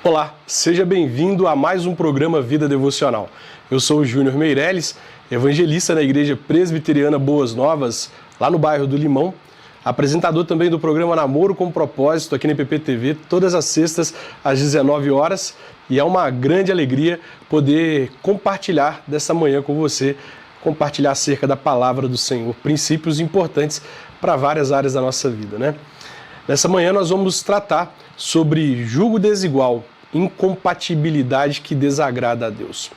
Olá, seja bem-vindo a mais um programa Vida Devocional. Eu sou o Júnior Meirelles, evangelista na Igreja Presbiteriana Boas Novas, lá no bairro do Limão, apresentador também do programa Namoro com Propósito aqui na IPP-TV, todas as sextas às 19 horas, e é uma grande alegria poder compartilhar dessa manhã com você, compartilhar acerca da palavra do Senhor, princípios importantes para várias áreas da nossa vida, né? Nessa manhã nós vamos tratar sobre julgo desigual, incompatibilidade que desagrada a Deus.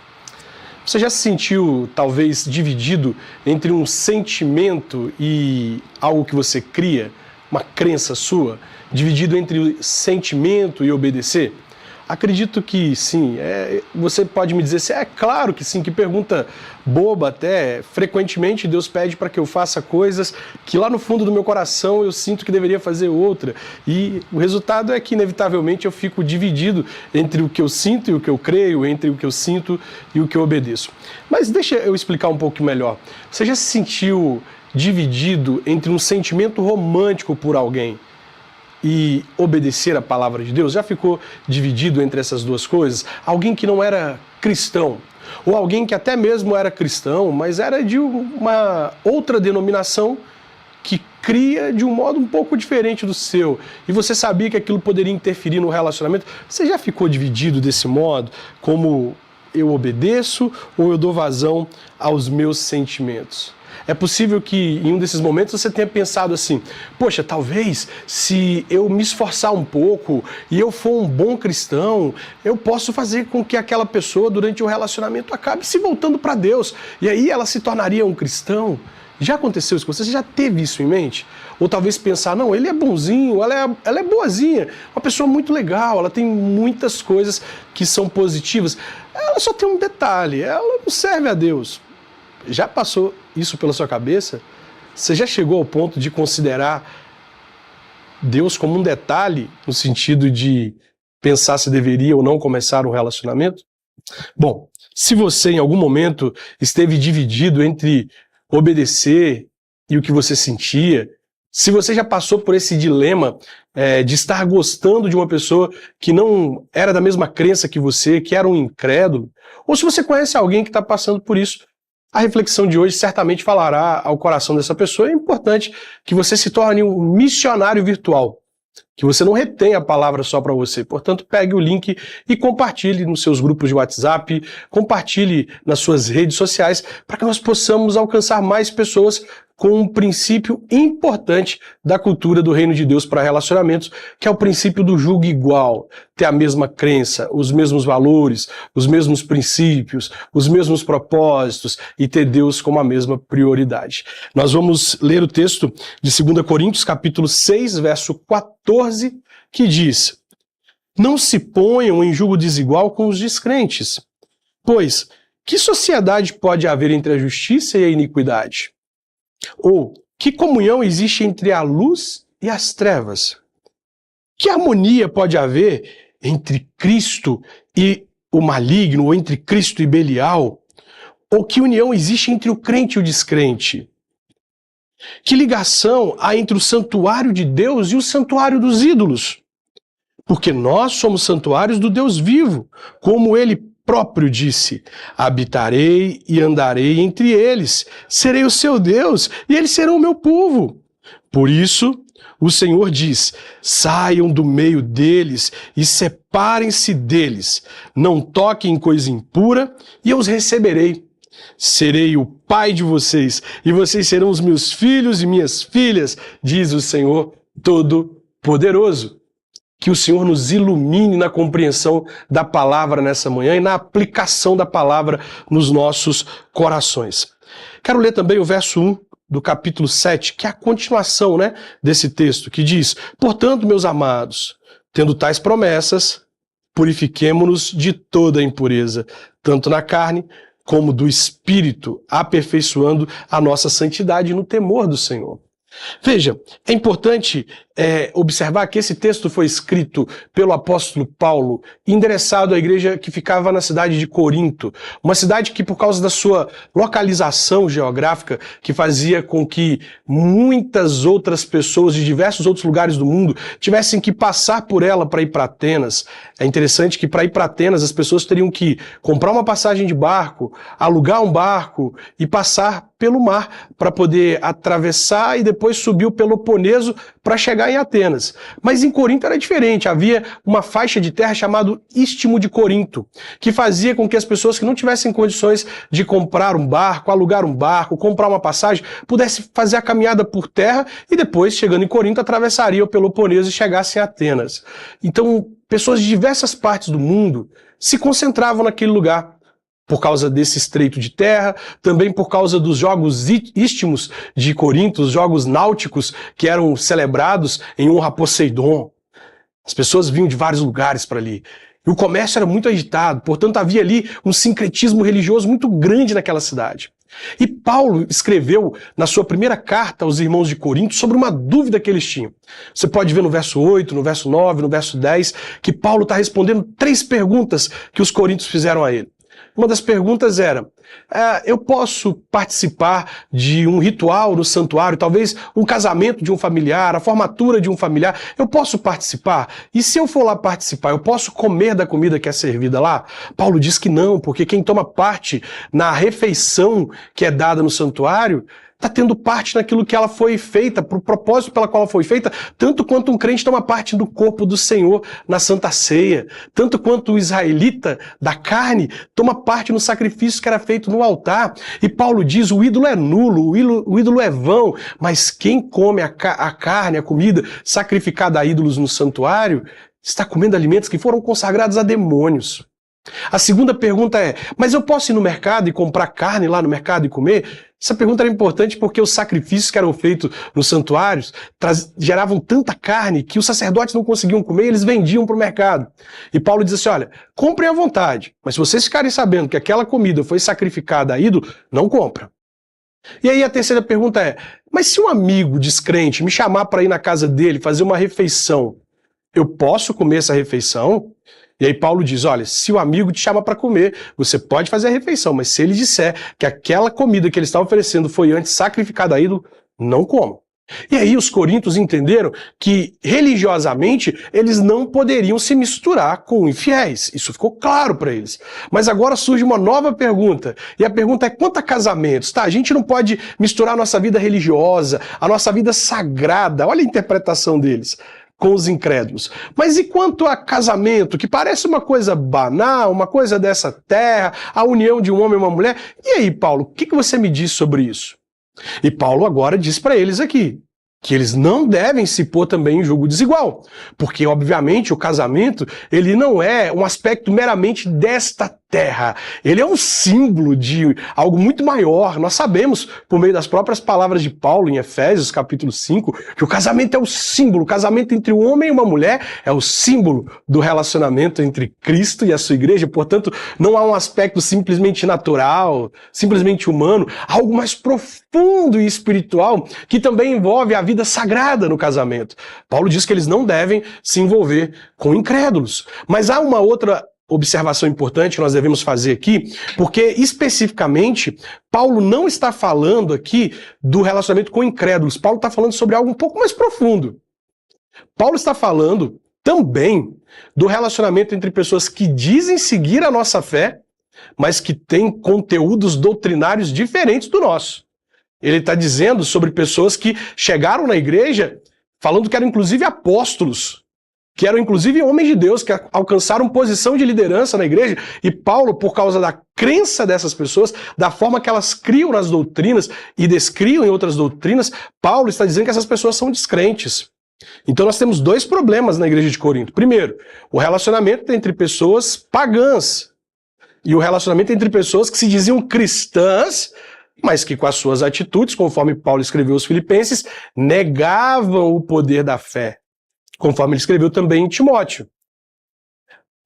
Você já se sentiu, talvez, dividido entre um sentimento e algo que você cria, uma crença sua? Dividido entre sentimento e obedecer? Acredito que sim. Você pode me dizer, é claro que sim, que pergunta boba até. Frequentemente Deus pede para que eu faça coisas que lá no fundo do meu coração eu sinto que deveria fazer outra. E o resultado é que inevitavelmente eu fico dividido entre o que eu sinto e o que eu creio, entre o que eu sinto e o que eu obedeço. Mas deixa eu explicar um pouco melhor. Você já se sentiu dividido entre um sentimento romântico por alguém e obedecer a palavra de Deus? Já ficou dividido entre essas duas coisas? Alguém que não era cristão, ou alguém que até mesmo era cristão, mas era de uma outra denominação que cria de um modo um pouco diferente do seu, e você sabia que aquilo poderia interferir no relacionamento? Você já ficou dividido desse modo? Como eu obedeço ou eu dou vazão aos meus sentimentos? É possível que em um desses momentos você tenha pensado assim, poxa, talvez se eu me esforçar um pouco e eu for um bom cristão, eu posso fazer com que aquela pessoa durante o relacionamento acabe se voltando para Deus, e aí ela se tornaria um cristão. Já aconteceu isso com você? Você já teve isso em mente? Ou talvez pensar, não, ele é bonzinho, ela é boazinha, uma pessoa muito legal, ela tem muitas coisas que são positivas, ela só tem um detalhe, ela não serve a Deus. Já passou isso pela sua cabeça? Você já chegou ao ponto de considerar Deus como um detalhe, no sentido de pensar se deveria ou não começar um relacionamento? Bom, se você em algum momento esteve dividido entre obedecer e o que você sentia, se você já passou por esse dilema de estar gostando de uma pessoa que não era da mesma crença que você, que era um incrédulo, ou se você conhece alguém que está passando por isso, a reflexão de hoje certamente falará ao coração dessa pessoa. É importante que você se torne um missionário virtual, que você não retenha a palavra só para você. Portanto, pegue o link e compartilhe nos seus grupos de WhatsApp, compartilhe nas suas redes sociais, para que nós possamos alcançar mais pessoas com um princípio importante da cultura do reino de Deus para relacionamentos, que é o princípio do julgo igual, ter a mesma crença, os mesmos valores, os mesmos princípios, os mesmos propósitos e ter Deus como a mesma prioridade. Nós vamos ler o texto de 2 Coríntios, capítulo 6, verso 14, que diz: não se ponham em julgo desigual com os descrentes, pois que sociedade pode haver entre a justiça e a iniquidade? Ou que comunhão existe entre a luz e as trevas? Que harmonia pode haver entre Cristo e o maligno, ou entre Cristo e Belial? Ou que união existe entre o crente e o descrente? Que ligação há entre o santuário de Deus e o santuário dos ídolos? Porque nós somos santuários do Deus vivo, como ele próprio disse: habitarei e andarei entre eles, serei o seu Deus e eles serão o meu povo. Por isso, o Senhor diz: saiam do meio deles e separem-se deles, não toquem em coisa impura e eu os receberei. Serei o pai de vocês e vocês serão os meus filhos e minhas filhas, diz o Senhor Todo-Poderoso. Que o Senhor nos ilumine na compreensão da palavra nessa manhã e na aplicação da palavra nos nossos corações. Quero ler também o verso 1 do capítulo 7, que é a continuação, desse texto, que diz: portanto, meus amados, tendo tais promessas, purifiquemo-nos de toda a impureza, tanto na carne como do espírito, aperfeiçoando a nossa santidade no temor do Senhor. Veja, é importante observar que esse texto foi escrito pelo apóstolo Paulo, endereçado à igreja que ficava na cidade de Corinto, uma cidade que, por causa da sua localização geográfica, que fazia com que muitas outras pessoas de diversos outros lugares do mundo tivessem que passar por ela para ir para Atenas. É interessante que para ir para Atenas as pessoas teriam que comprar uma passagem de barco, alugar um barco e passar pelo mar para poder atravessar e depois subir o Peloponeso para chegar em Atenas. Mas em Corinto era diferente, havia uma faixa de terra chamada Istmo de Corinto, que fazia com que as pessoas que não tivessem condições de comprar um barco, alugar um barco, comprar uma passagem, pudessem fazer a caminhada por terra e depois, chegando em Corinto, atravessaria o Peloponeso e chegassem a Atenas. Então, pessoas de diversas partes do mundo se concentravam naquele lugar, por causa desse estreito de terra, também por causa dos jogos istmos de Corinto, os jogos náuticos que eram celebrados em honra a Poseidon. As pessoas vinham de vários lugares para ali. E o comércio era muito agitado, portanto havia ali um sincretismo religioso muito grande naquela cidade. E Paulo escreveu na sua primeira carta aos irmãos de Corinto sobre uma dúvida que eles tinham. Você pode ver no verso 8, no verso 9, no verso 10, que Paulo está respondendo 3 perguntas que os coríntios fizeram a ele. Uma das perguntas era, eu posso participar de um ritual no santuário, talvez um casamento de um familiar, a formatura de um familiar, eu posso participar? E se eu for lá participar, eu posso comer da comida que é servida lá? Paulo diz que não, porque quem toma parte na refeição que é dada no santuário está tendo parte naquilo que ela foi feita, para o propósito pela qual ela foi feita, tanto quanto um crente toma parte do corpo do Senhor na Santa Ceia, tanto quanto o israelita da carne toma parte no sacrifício que era feito no altar. E Paulo diz, o ídolo é nulo, o ídolo é vão, mas quem come a carne, a comida sacrificada a ídolos no santuário, está comendo alimentos que foram consagrados a demônios. A segunda pergunta é, mas eu posso ir no mercado e comprar carne lá no mercado e comer? Essa pergunta era importante porque os sacrifícios que eram feitos nos santuários geravam tanta carne que os sacerdotes não conseguiam comer e eles vendiam para o mercado. E Paulo diz assim, olha, comprem à vontade, mas se vocês ficarem sabendo que aquela comida foi sacrificada a ídolo, não compra. E aí a terceira pergunta é, mas se um amigo descrente me chamar para ir na casa dele fazer uma refeição, eu posso comer essa refeição? E aí Paulo diz, olha, se o amigo te chama para comer, você pode fazer a refeição, mas se ele disser que aquela comida que ele está oferecendo foi antes sacrificada a ídolo, não coma. E aí os coríntios entenderam que, religiosamente, eles não poderiam se misturar com infiéis. Isso ficou claro para eles. Mas agora surge uma nova pergunta. E a pergunta é, quanto a casamentos? Tá, a gente não pode misturar a nossa vida religiosa, a nossa vida sagrada. Olha a interpretação deles com os incrédulos. Mas e quanto a casamento, que parece uma coisa banal, uma coisa dessa terra, a união de um homem e uma mulher? E aí, Paulo, o que você me diz sobre isso? E Paulo agora diz para eles aqui que eles não devem se pôr também em julgo desigual, porque, obviamente, o casamento, ele não é um aspecto meramente desta terra, ele é um símbolo de algo muito maior. Nós sabemos, por meio das próprias palavras de Paulo em Efésios, capítulo 5, que o casamento é o símbolo, o casamento entre um homem e uma mulher é o símbolo do relacionamento entre Cristo e a sua igreja, portanto, não há um aspecto simplesmente natural, simplesmente humano, algo mais profundo e espiritual, que também envolve a vida sagrada no casamento. Paulo diz que eles não devem se envolver com incrédulos. Mas há uma outra observação importante que nós devemos fazer aqui, porque especificamente Paulo não está falando aqui do relacionamento com incrédulos. Paulo está falando sobre algo um pouco mais profundo. Paulo está falando também do relacionamento entre pessoas que dizem seguir a nossa fé, mas que têm conteúdos doutrinários diferentes do nosso. Ele está dizendo sobre pessoas que chegaram na igreja falando que eram inclusive apóstolos, que eram inclusive homens de Deus, que alcançaram posição de liderança na igreja, e Paulo, por causa da crença dessas pessoas, da forma que elas criam nas doutrinas e descriam em outras doutrinas, Paulo está dizendo que essas pessoas são descrentes. Então nós temos 2 problemas na igreja de Corinto. Primeiro, o relacionamento entre pessoas pagãs, e o relacionamento entre pessoas que se diziam cristãs, mas que com as suas atitudes, conforme Paulo escreveu aos Filipenses, negavam o poder da fé, conforme ele escreveu também em Timóteo.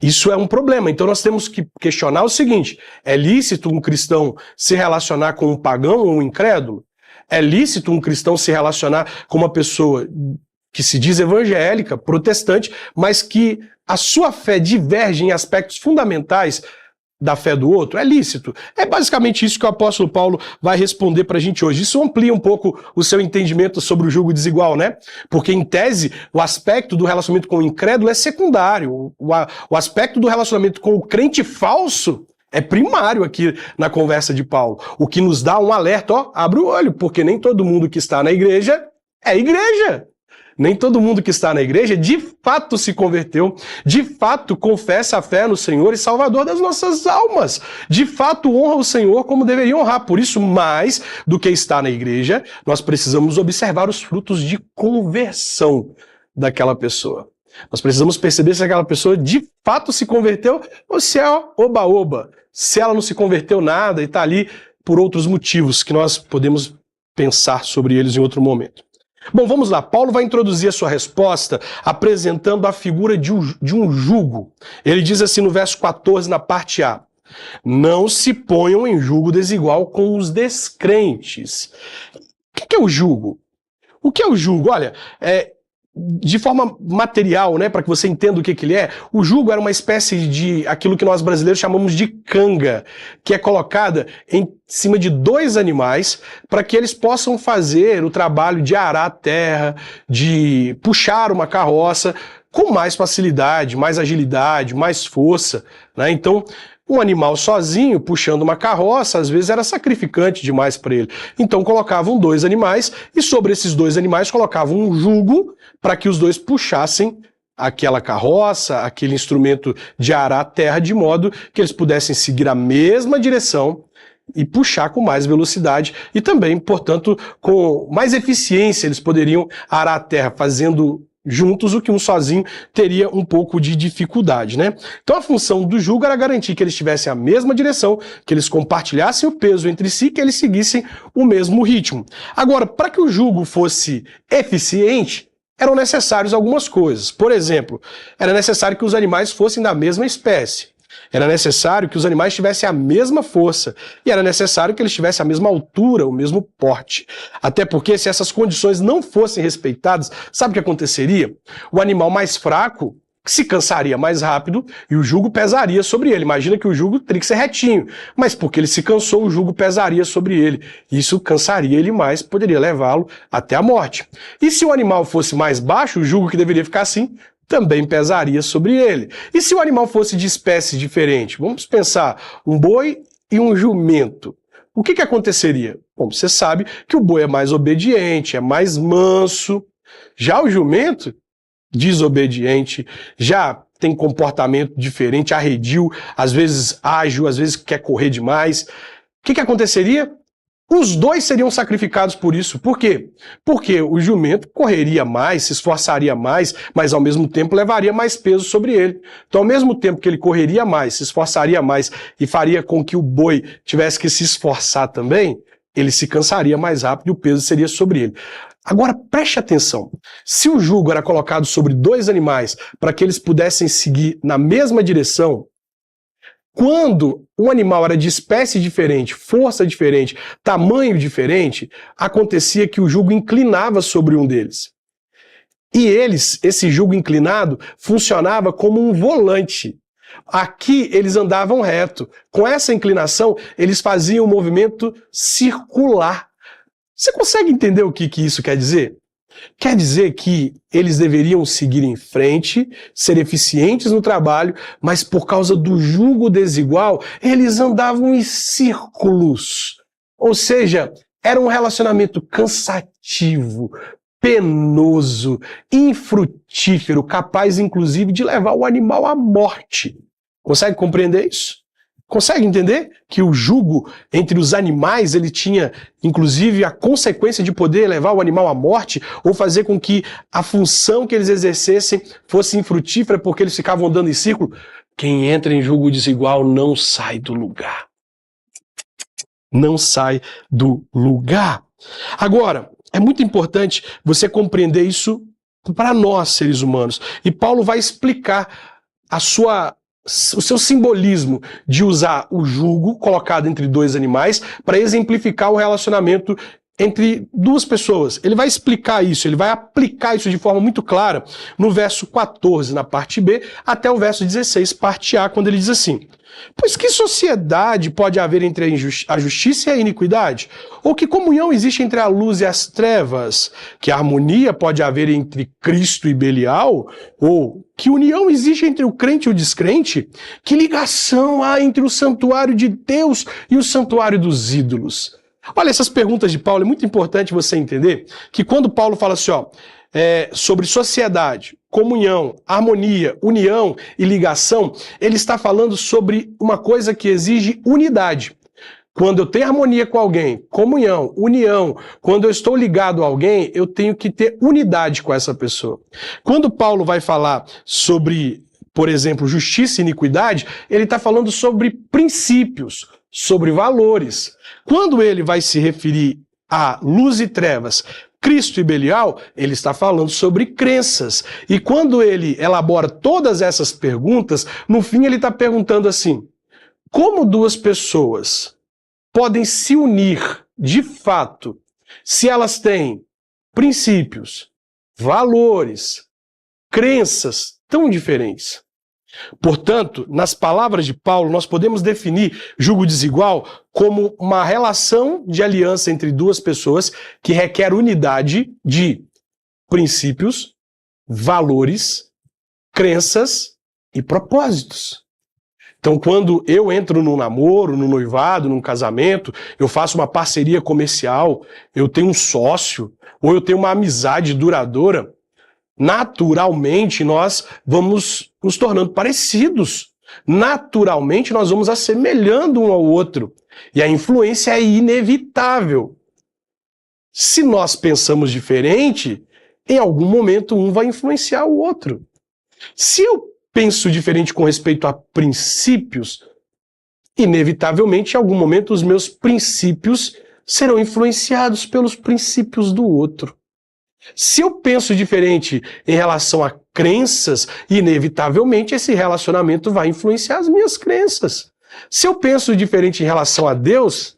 Isso é um problema. Então nós temos que questionar o seguinte, é lícito um cristão se relacionar com um pagão ou um incrédulo? É lícito um cristão se relacionar com uma pessoa que se diz evangélica, protestante, mas que a sua fé diverge em aspectos fundamentais da fé do outro? É lícito. É basicamente isso que o apóstolo Paulo vai responder pra gente hoje. Isso amplia um pouco o seu entendimento sobre o jugo desigual, né? Porque, em tese, o aspecto do relacionamento com o incrédulo é secundário. O aspecto do relacionamento com o crente falso é primário aqui na conversa de Paulo. O que nos dá um alerta, ó, abre o olho, porque nem todo mundo que está na igreja é igreja. Nem todo mundo que está na igreja de fato se converteu, de fato confessa a fé no Senhor e Salvador das nossas almas, de fato honra o Senhor como deveria honrar. Por isso, mais do que estar na igreja, nós precisamos observar os frutos de conversão daquela pessoa. Nós precisamos perceber se aquela pessoa de fato se converteu ou se é oba-oba, se ela não se converteu nada e está ali por outros motivos que nós podemos pensar sobre eles em outro momento. Bom, vamos lá. Paulo vai introduzir a sua resposta apresentando a figura de um jugo. Ele diz assim no verso 14, na parte A: não se ponham em jugo desigual com os descrentes. O que é o jugo? O que é o jugo? Olha, de forma material, né, para que você entenda o que ele é, o jugo era uma espécie de aquilo que nós brasileiros chamamos de canga, que é colocada em cima de dois animais para que eles possam fazer o trabalho de arar a terra, de puxar uma carroça com mais facilidade, mais agilidade, mais força, né? Então, um animal sozinho, puxando uma carroça, às vezes era sacrificante demais para ele. Então colocavam dois animais e sobre esses dois animais colocavam um jugo para que os dois puxassem aquela carroça, aquele instrumento de arar a terra, de modo que eles pudessem seguir a mesma direção e puxar com mais velocidade e também, portanto, com mais eficiência eles poderiam arar a terra, fazendo juntos o que um sozinho teria um pouco de dificuldade, né? Então a função do jugo era garantir que eles tivessem a mesma direção, que eles compartilhassem o peso entre si, que eles seguissem o mesmo ritmo. Agora, para que o jugo fosse eficiente, eram necessárias algumas coisas. Por exemplo, era necessário que os animais fossem da mesma espécie. Era necessário que os animais tivessem a mesma força. E era necessário que eles tivessem a mesma altura, o mesmo porte. Até porque, se essas condições não fossem respeitadas, sabe o que aconteceria? O animal mais fraco se cansaria mais rápido e o jugo pesaria sobre ele. Imagina que o jugo teria que ser retinho, mas porque ele se cansou, o jugo pesaria sobre ele. Isso cansaria ele mais, poderia levá-lo até a morte. E se o animal fosse mais baixo, o jugo que deveria ficar assim, também pesaria sobre ele. E se o animal fosse de espécie diferente? Vamos pensar, um boi e um jumento. O que aconteceria? Bom, você sabe que o boi é mais obediente, é mais manso. Já o jumento, desobediente, já tem comportamento diferente, arredio, às vezes ágil, às vezes quer correr demais. O que aconteceria? Os dois seriam sacrificados por isso. Por quê? Porque o jumento correria mais, se esforçaria mais, mas ao mesmo tempo levaria mais peso sobre ele. Então, ao mesmo tempo que ele correria mais, se esforçaria mais e faria com que o boi tivesse que se esforçar também, ele se cansaria mais rápido e o peso seria sobre ele. Agora, preste atenção. Se o jugo era colocado sobre dois animais para que eles pudessem seguir na mesma direção, quando um animal era de espécie diferente, força diferente, tamanho diferente, acontecia que o jugo inclinava sobre um deles. E esse jugo inclinado, funcionava como um volante. Aqui eles andavam reto. Com essa inclinação, eles faziam um movimento circular. Você consegue entender o que isso quer dizer? Quer dizer que eles deveriam seguir em frente, ser eficientes no trabalho, mas por causa do jugo desigual, eles andavam em círculos. Ou seja, era um relacionamento cansativo, penoso, infrutífero, capaz inclusive de levar o animal à morte. Consegue compreender isso? Consegue entender que o jugo entre os animais, ele tinha, inclusive, a consequência de poder levar o animal à morte ou fazer com que a função que eles exercessem fosse infrutífera porque eles ficavam andando em círculo? Quem entra em jugo desigual não sai do lugar. Não sai do lugar. Agora, é muito importante você compreender isso para nós, seres humanos. E Paulo vai explicar o seu simbolismo de usar o jugo colocado entre dois animais para exemplificar o relacionamento entre duas pessoas. Ele vai explicar isso, ele vai aplicar isso de forma muito clara no verso 14, na parte B, até o verso 16, parte A, quando ele diz assim: pois que sociedade pode haver entre a justiça e a iniquidade? Ou que comunhão existe entre a luz e as trevas? Que harmonia pode haver entre Cristo e Belial? Ou que união existe entre o crente e o descrente? Que ligação há entre o santuário de Deus e o santuário dos ídolos? Olha, essas perguntas de Paulo, é muito importante você entender que quando Paulo fala assim, sobre sociedade, comunhão, harmonia, união e ligação, ele está falando sobre uma coisa que exige unidade. Quando eu tenho harmonia com alguém, comunhão, união, quando eu estou ligado a alguém, eu tenho que ter unidade com essa pessoa. Quando Paulo vai falar sobre, por exemplo, justiça e iniquidade, ele está falando sobre princípios, sobre valores. Quando ele vai se referir a luz e trevas, Cristo e Belial, ele está falando sobre crenças. E quando ele elabora todas essas perguntas, no fim ele está perguntando assim: como duas pessoas podem se unir de fato se elas têm princípios, valores, crenças tão diferentes? Portanto, nas palavras de Paulo, nós podemos definir julgo desigual como uma relação de aliança entre duas pessoas que requer unidade de princípios, valores, crenças e propósitos. Então, quando eu entro num namoro, num noivado, num casamento, eu faço uma parceria comercial, eu tenho um sócio, ou eu tenho uma amizade duradoura, naturalmente nós vamos nos tornando parecidos. Naturalmente nós vamos assemelhando um ao outro. E a influência é inevitável. Se nós pensamos diferente, em algum momento um vai influenciar o outro. Se eu penso diferente com respeito a princípios, inevitavelmente em algum momento os meus princípios serão influenciados pelos princípios do outro. Se eu penso diferente em relação a crenças, inevitavelmente esse relacionamento vai influenciar as minhas crenças. Se eu penso diferente em relação a Deus,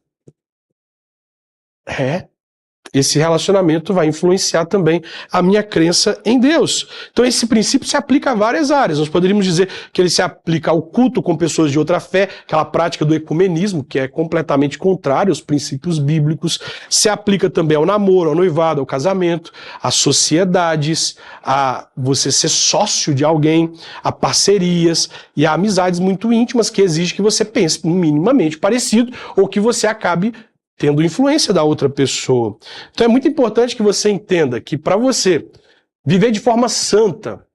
esse relacionamento vai influenciar também a minha crença em Deus. Então esse princípio se aplica a várias áreas. Nós poderíamos dizer que ele se aplica ao culto com pessoas de outra fé, aquela prática do ecumenismo, que é completamente contrário aos princípios bíblicos. Se aplica também ao namoro, ao noivado, ao casamento, às sociedades, a você ser sócio de alguém, a parcerias e a amizades muito íntimas que exigem que você pense minimamente parecido ou que você acabe tendo influência da outra pessoa. Então é muito importante que você entenda que para você viver de forma santa,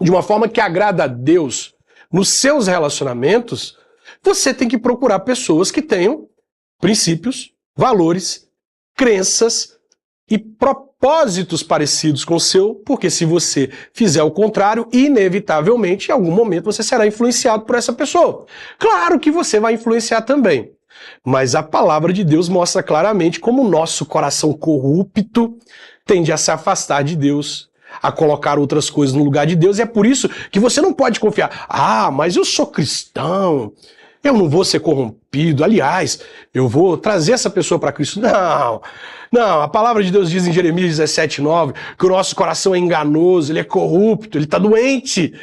de uma forma que agrada a Deus, nos seus relacionamentos, você tem que procurar pessoas que tenham princípios, valores, crenças e propósitos parecidos com o seu, porque se você fizer o contrário, inevitavelmente, em algum momento, você será influenciado por essa pessoa. Claro que você vai influenciar também. Mas a palavra de Deus mostra claramente como o nosso coração corrupto tende a se afastar de Deus, a colocar outras coisas no lugar de Deus, e é por isso que você não pode confiar. Mas eu sou cristão, eu não vou ser corrompido, aliás, eu vou trazer essa pessoa para Cristo. Não, a palavra de Deus diz em Jeremias 17:9 que o nosso coração é enganoso, ele é corrupto, ele está doente,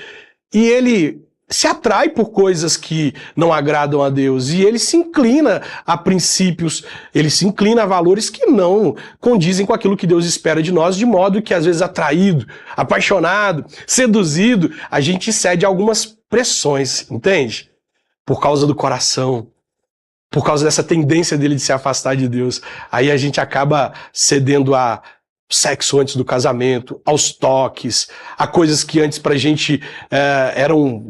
e ele se atrai por coisas que não agradam a Deus, e ele se inclina a princípios, ele se inclina a valores que não condizem com aquilo que Deus espera de nós, de modo que às vezes atraído, apaixonado, seduzido, a gente cede a algumas pressões, entende? Por causa do coração, por causa dessa tendência dele de se afastar de Deus. Aí a gente acaba cedendo a sexo antes do casamento, aos toques, a coisas que antes pra gente eram,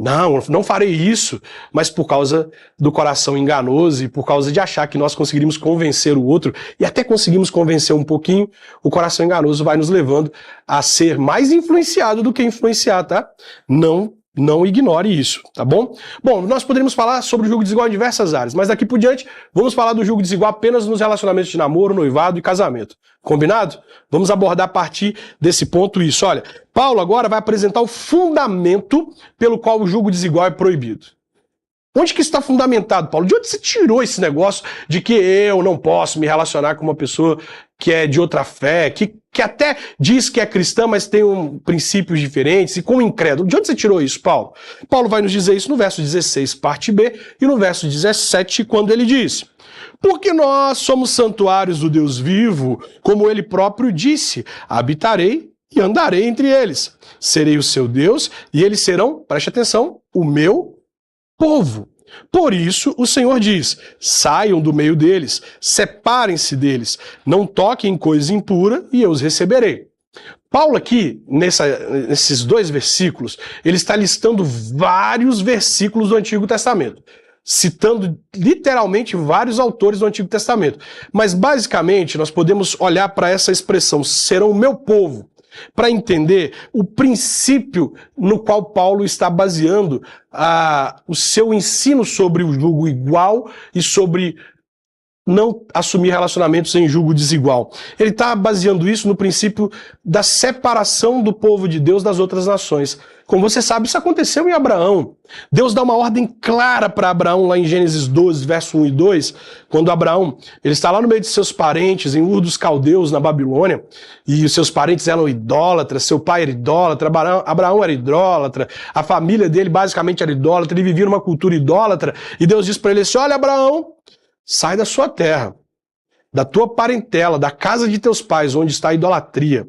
não farei isso, mas por causa do coração enganoso e por causa de achar que nós conseguiríamos convencer o outro, e até conseguimos convencer um pouquinho, o coração enganoso vai nos levando a ser mais influenciado do que influenciar, tá? Não ignore isso, tá bom? Bom, nós poderíamos falar sobre o julgo desigual em diversas áreas, mas daqui por diante vamos falar do julgo desigual apenas nos relacionamentos de namoro, noivado e casamento. Combinado? Vamos abordar a partir desse ponto isso. Olha, Paulo agora vai apresentar o fundamento pelo qual o julgo desigual é proibido. Onde que está fundamentado, Paulo? De onde você tirou esse negócio de que eu não posso me relacionar com uma pessoa que é de outra fé, que até diz que é cristã, mas tem princípios diferentes, e como incrédulo. De onde você tirou isso, Paulo? Paulo vai nos dizer isso no verso 16, parte B, e no verso 17, quando ele diz: porque nós somos santuários do Deus vivo, como ele próprio disse, habitarei e andarei entre eles. Serei o seu Deus, e eles serão, preste atenção, o meu povo. Por isso, o Senhor diz: saiam do meio deles, separem-se deles, não toquem em coisa impura e eu os receberei. Paulo aqui, nesses 2 versículos, ele está listando vários versículos do Antigo Testamento, citando literalmente vários autores do Antigo Testamento. Mas basicamente nós podemos olhar para essa expressão, serão o meu povo, para entender o princípio no qual Paulo está baseando o seu ensino sobre o jugo igual e sobre não assumir relacionamentos em jugo desigual. Ele está baseando isso no princípio da separação do povo de Deus das outras nações. Como você sabe, isso aconteceu em Abraão. Deus dá uma ordem clara para Abraão lá em Gênesis 12, verso 1 e 2, quando Abraão ele está lá no meio de seus parentes, em Ur dos Caldeus, na Babilônia, e os seus parentes eram idólatras, seu pai era idólatra, Abraão era idólatra, a família dele basicamente era idólatra, ele vivia numa cultura idólatra, e Deus diz para ele assim: olha, Abraão, sai da sua terra, da tua parentela, da casa de teus pais, onde está a idolatria,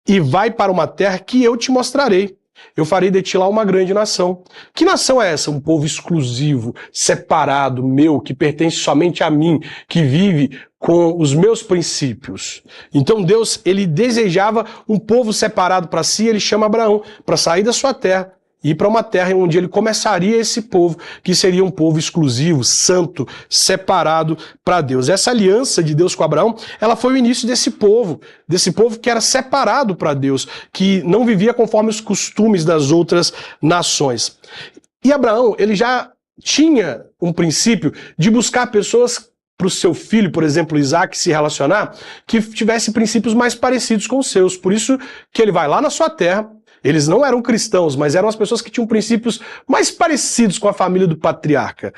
e vai para uma terra que eu te mostrarei. Eu farei de ti lá uma grande nação. Que nação é essa? Um povo exclusivo, separado, meu, que pertence somente a mim, que vive com os meus princípios. Então Deus, ele desejava um povo separado para si, ele chama Abraão para sair da sua terra e ir para uma terra onde ele começaria esse povo, que seria um povo exclusivo, santo, separado para Deus. Essa aliança de Deus com Abraão, ela foi o início desse povo que era separado para Deus, que não vivia conforme os costumes das outras nações. E Abraão, ele já tinha um princípio de buscar pessoas para o seu filho, por exemplo, Isaac, se relacionar, que tivesse princípios mais parecidos com os seus. Por isso que ele vai lá na sua terra. Eles não eram cristãos, mas eram as pessoas que tinham princípios mais parecidos com a família do patriarca.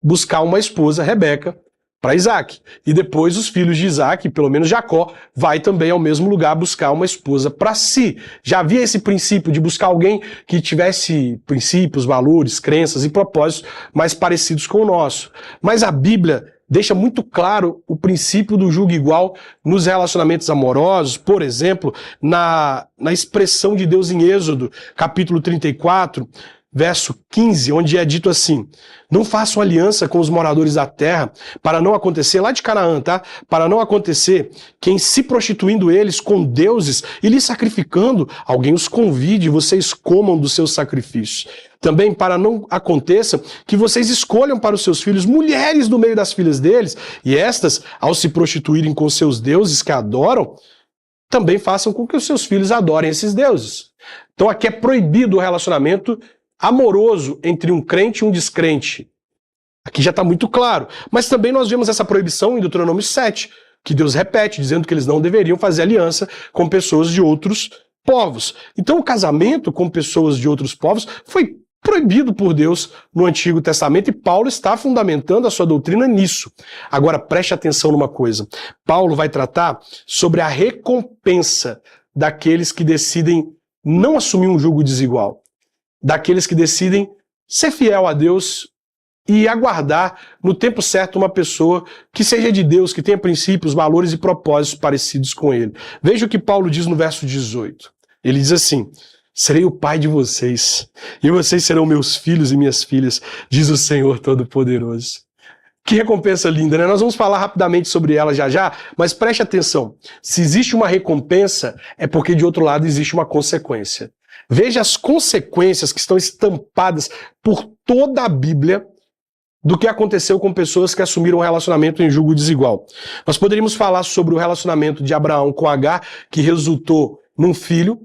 Buscar uma esposa, Rebeca, para Isaac. E depois os filhos de Isaac, pelo menos Jacó, vai também ao mesmo lugar buscar uma esposa para si. Já havia esse princípio de buscar alguém que tivesse princípios, valores, crenças e propósitos mais parecidos com o nosso. Mas a Bíblia deixa muito claro o princípio do jugo igual nos relacionamentos amorosos, por exemplo, na expressão de Deus em Êxodo, capítulo 34, verso 15, onde é dito assim: não façam aliança com os moradores da terra, para não acontecer, lá de Canaã, tá? Para não acontecer que em se prostituindo eles com deuses e lhes sacrificando, alguém os convide e vocês comam dos seus sacrifícios. Também para não aconteça que vocês escolham para os seus filhos mulheres do meio das filhas deles, e estas, ao se prostituírem com seus deuses que adoram, também façam com que os seus filhos adorem esses deuses. Então aqui é proibido o relacionamento amoroso entre um crente e um descrente. Aqui já está muito claro. Mas também nós vemos essa proibição em Deuteronômio 7, que Deus repete, dizendo que eles não deveriam fazer aliança com pessoas de outros povos. Então o casamento com pessoas de outros povos foi proibido por Deus no Antigo Testamento, e Paulo está fundamentando a sua doutrina nisso. Agora preste atenção numa coisa. Paulo vai tratar sobre a recompensa daqueles que decidem não assumir um jugo desigual, daqueles que decidem ser fiel a Deus e aguardar no tempo certo uma pessoa que seja de Deus, que tenha princípios, valores e propósitos parecidos com ele. Veja o que Paulo diz no verso 18. Ele diz assim: serei o pai de vocês, e vocês serão meus filhos e minhas filhas, diz o Senhor Todo-Poderoso. Que recompensa linda, né? Nós vamos falar rapidamente sobre ela já, mas preste atenção. Se existe uma recompensa, é porque de outro lado existe uma consequência. Veja as consequências que estão estampadas por toda a Bíblia do que aconteceu com pessoas que assumiram um relacionamento em jugo desigual. Nós poderíamos falar sobre o relacionamento de Abraão com Agar, que resultou num filho,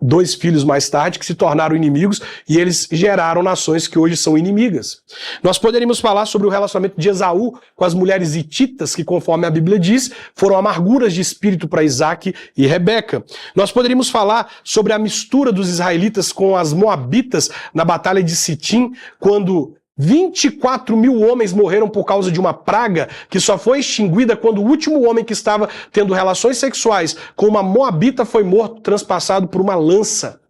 2 filhos mais tarde, que se tornaram inimigos, e eles geraram nações que hoje são inimigas. Nós poderíamos falar sobre o relacionamento de Esaú com as mulheres hititas, que, conforme a Bíblia diz, foram amarguras de espírito para Isaac e Rebeca. Nós poderíamos falar sobre a mistura dos israelitas com as moabitas na batalha de Sitim, quando 24 mil homens morreram por causa de uma praga que só foi extinguida quando o último homem que estava tendo relações sexuais com uma moabita foi morto, transpassado por uma lança.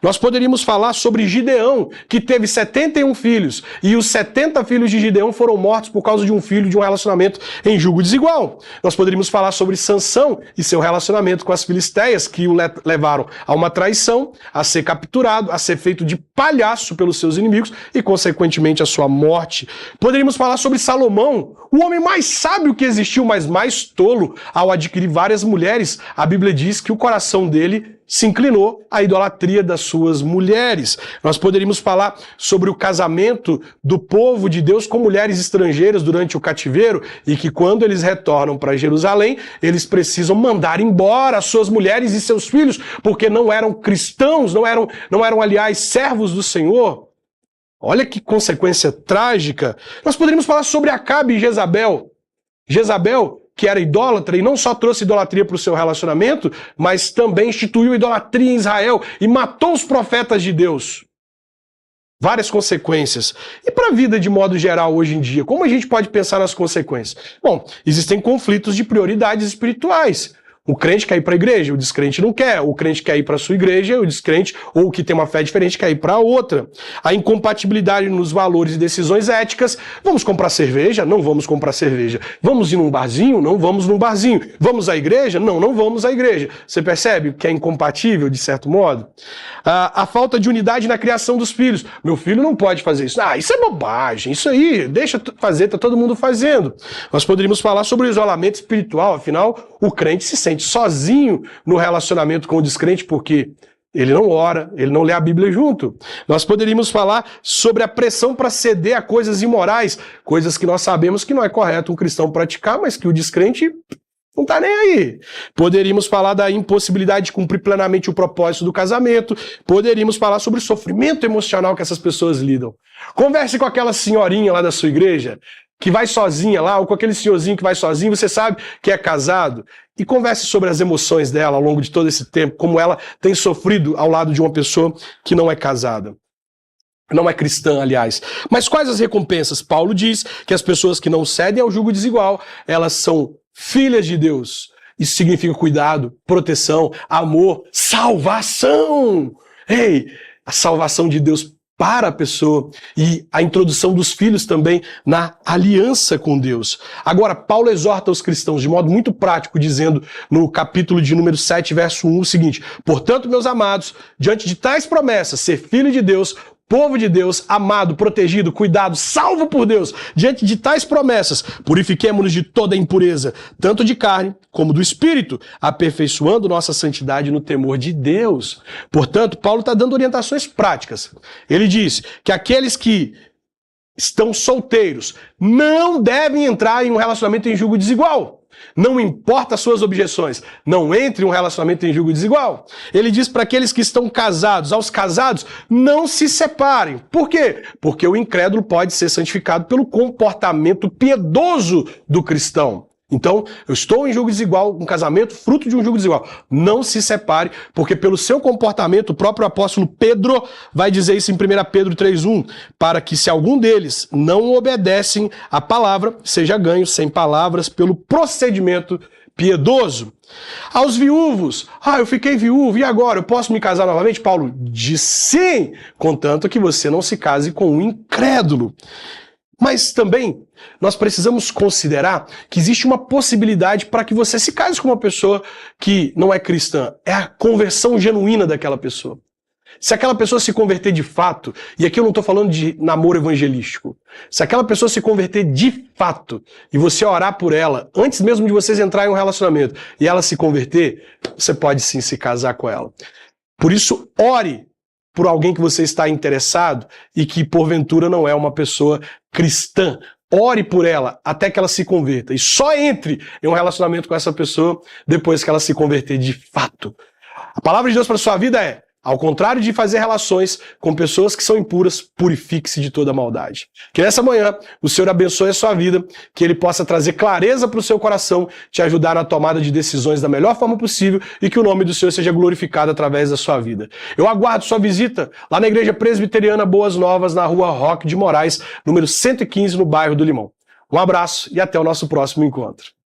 Nós poderíamos falar sobre Gideão, que teve 71 filhos, e os 70 filhos de Gideão foram mortos por causa de um filho de um relacionamento em julgo desigual. Nós poderíamos falar sobre Sansão e seu relacionamento com as filisteias, que o levaram a uma traição, a ser capturado, a ser feito de palhaço pelos seus inimigos e, consequentemente, a sua morte. Poderíamos falar sobre Salomão, o homem mais sábio que existiu, mas mais tolo ao adquirir várias mulheres. A Bíblia diz que o coração dele se inclinou à idolatria das suas mulheres. Nós poderíamos falar sobre o casamento do povo de Deus com mulheres estrangeiras durante o cativeiro e que quando eles retornam para Jerusalém, eles precisam mandar embora as suas mulheres e seus filhos, porque não eram cristãos, não eram aliás, servos do Senhor. Olha que consequência trágica. Nós poderíamos falar sobre Acabe e Jezabel. Jezabel, que era idólatra e não só trouxe idolatria para o seu relacionamento, mas também instituiu idolatria em Israel e matou os profetas de Deus. Várias consequências. E para a vida de modo geral hoje em dia, como a gente pode pensar nas consequências? Bom, existem conflitos de prioridades espirituais. O crente quer ir para a igreja, o descrente não quer. O crente quer ir para a sua igreja, o descrente, ou o que tem uma fé diferente, quer ir para outra. A incompatibilidade nos valores e decisões éticas. Vamos comprar cerveja? Não vamos comprar cerveja. Vamos ir num barzinho? Não vamos num barzinho. Vamos à igreja? Não, não vamos à igreja. Você percebe que é incompatível, de certo modo? A falta de unidade na criação dos filhos. Meu filho não pode fazer isso. Isso é bobagem. Isso aí, deixa fazer, tá todo mundo fazendo. Nós poderíamos falar sobre o isolamento espiritual. Afinal, o crente se sente sozinho no relacionamento com o descrente porque ele não ora, ele não lê a Bíblia junto. Nós poderíamos falar sobre a pressão para ceder a coisas imorais, coisas que nós sabemos que não é correto um cristão praticar, mas que o descrente não tá nem aí. Poderíamos falar da impossibilidade de cumprir plenamente o propósito do casamento. Poderíamos falar sobre o sofrimento emocional que essas pessoas lidam. Converse com aquela senhorinha lá da sua igreja, que vai sozinha lá, ou com aquele senhorzinho que vai sozinho, você sabe que é casado, e converse sobre as emoções dela ao longo de todo esse tempo, como ela tem sofrido ao lado de uma pessoa que não é casada. Não é cristã, aliás. Mas quais as recompensas? Paulo diz que as pessoas que não cedem ao jugo desigual, elas são filhas de Deus. Isso significa cuidado, proteção, amor, salvação. Ei, a salvação de Deus para a pessoa e a introdução dos filhos também na aliança com Deus. Agora, Paulo exorta os cristãos de modo muito prático, dizendo no capítulo de número 7, verso 1, o seguinte: portanto, meus amados, diante de tais promessas, ser filho de Deus, povo de Deus, amado, protegido, cuidado, salvo por Deus, diante de tais promessas, purifiquemo-nos de toda impureza, tanto de carne como do espírito, aperfeiçoando nossa santidade no temor de Deus. Portanto, Paulo está dando orientações práticas. Ele diz que aqueles que estão solteiros não devem entrar em um relacionamento em julgo desigual. Não importa as suas objeções, não entre em um relacionamento em julgo desigual. Ele diz para aqueles que estão casados, aos casados, não se separem. Por quê? Porque o incrédulo pode ser santificado pelo comportamento piedoso do cristão. Então, eu estou em julgo desigual, um casamento fruto de um julgo desigual. Não se separe, porque pelo seu comportamento, o próprio apóstolo Pedro vai dizer isso em 1 Pedro 3:1, para que se algum deles não obedecem à palavra, seja ganho sem palavras pelo procedimento piedoso. Aos viúvos, eu fiquei viúvo, e agora? Eu posso me casar novamente? Paulo diz sim, contanto que você não se case com um incrédulo. Mas também nós precisamos considerar que existe uma possibilidade para que você se case com uma pessoa que não é cristã. É a conversão genuína daquela pessoa. Se aquela pessoa se converter de fato, e aqui eu não estou falando de namoro evangelístico, se aquela pessoa se converter de fato e você orar por ela, antes mesmo de vocês entrarem em um relacionamento, e ela se converter, você pode sim se casar com ela. Por isso, ore por alguém que você está interessado e que porventura não é uma pessoa cristã. Ore por ela até que ela se converta. E só entre em um relacionamento com essa pessoa depois que ela se converter de fato. A palavra de Deus para a sua vida é: Ao contrário de fazer relações com pessoas que são impuras, purifique-se de toda maldade. Que nessa manhã o Senhor abençoe a sua vida, que Ele possa trazer clareza para o seu coração, te ajudar na tomada de decisões da melhor forma possível e que o nome do Senhor seja glorificado através da sua vida. Eu aguardo sua visita lá na Igreja Presbiteriana Boas Novas, na Rua Roque de Moraes, número 115, no bairro do Limão. Um abraço e até o nosso próximo encontro.